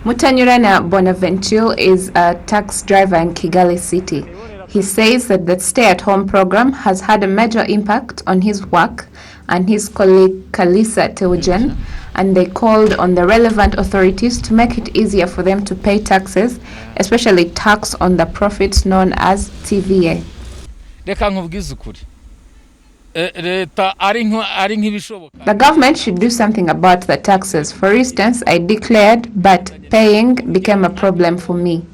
Mutanyurana Bonaventure is a tax driver in Kigali City. He says that the stay-at-home program has had a major impact on his work and his colleague Kalisa Teugen, and they called on the relevant authorities to make it easier for them to pay taxes, especially tax on the profits known as TVA. The government should do something about the taxes. For instance, I declared, but paying became a problem for me.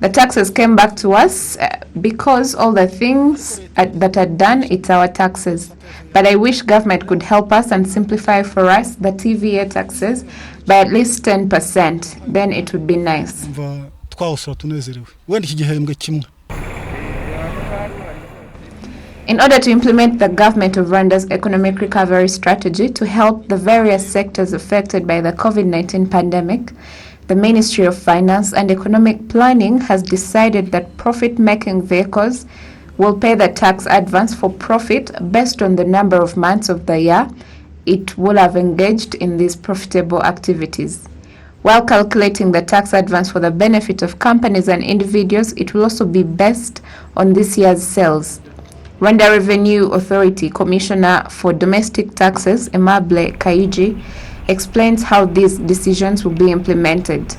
The taxes came back to us because all the things that are done, it's our taxes. But I wish government could help us and simplify for us the TVA taxes by at least 10%. Then it would be nice. In order to implement the government of Rwanda's economic recovery strategy to help the various sectors affected by the COVID-19 pandemic, the Ministry of Finance and Economic Planning has decided that profit-making vehicles will pay the tax advance for profit based on the number of months of the year it will have engaged in these profitable activities. While calculating the tax advance for the benefit of companies and individuals, it will also be based on this year's sales. Rwanda Revenue Authority Commissioner for Domestic Taxes, Aimable Kayigi, explains how these decisions will be implemented.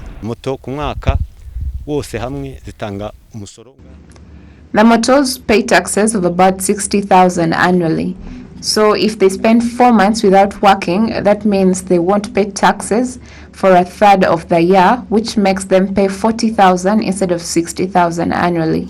The motors pay taxes of about 60,000 annually. So if they spend 4 months without working, that means they won't pay taxes for a third of the year, which makes them pay 40,000 instead of 60,000 annually.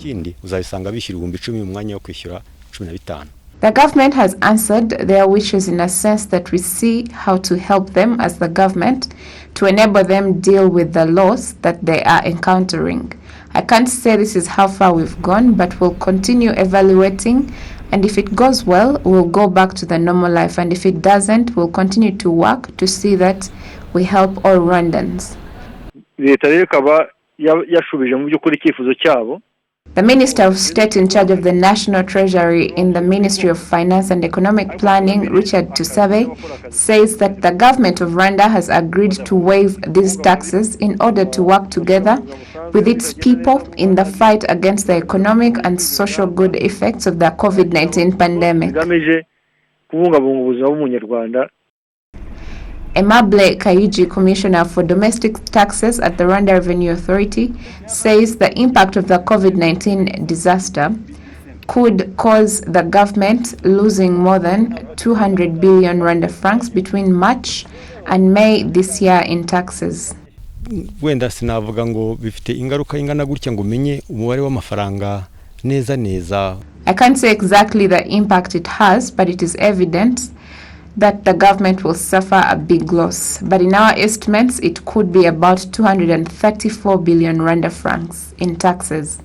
The government has answered their wishes in a sense that we see how to help them as the government to enable them deal with the loss that they are encountering. I can't say this is how far we've gone, but we'll continue evaluating, and if it goes well, we'll go back to the normal life, and if it doesn't, we'll continue to work to see that we help all Rwandans. The Minister of State in charge of the National Treasury in the Ministry of Finance and Economic Planning, Richard Tusabe, says that the government of Rwanda has agreed to waive these taxes in order to work together with its people in the fight against the economic and social good effects of the COVID-19 pandemic. Aimable Kayigi, Commissioner for Domestic Taxes at the Rwanda Revenue Authority, says the impact of the COVID-19 disaster could cause the government losing more than 200 billion Rwanda francs between March and May this year in taxes. I can't say exactly the impact it has, but it is evident that the government will suffer a big loss. But in our estimates, it could be about 234 billion Rwanda francs in taxes.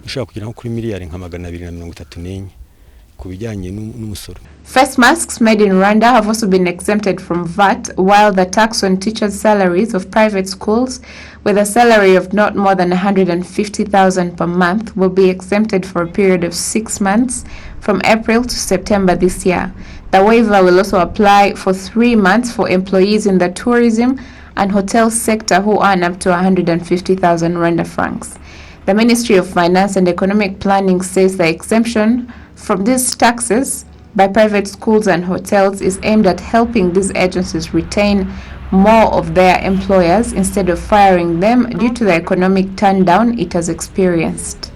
Face masks made in Rwanda have also been exempted from VAT, while the tax on teachers' salaries of private schools with a salary of not more than 150,000 per month will be exempted for a period of 6 months from April to September this year. The waiver will also apply for 3 months for employees in the tourism and hotel sector who earn up to 150,000 Rwanda francs. The Ministry of Finance and Economic Planning says the exemption from these taxes by private schools and hotels is aimed at helping these agencies retain more of their employers instead of firing them due to the economic turndown it has experienced.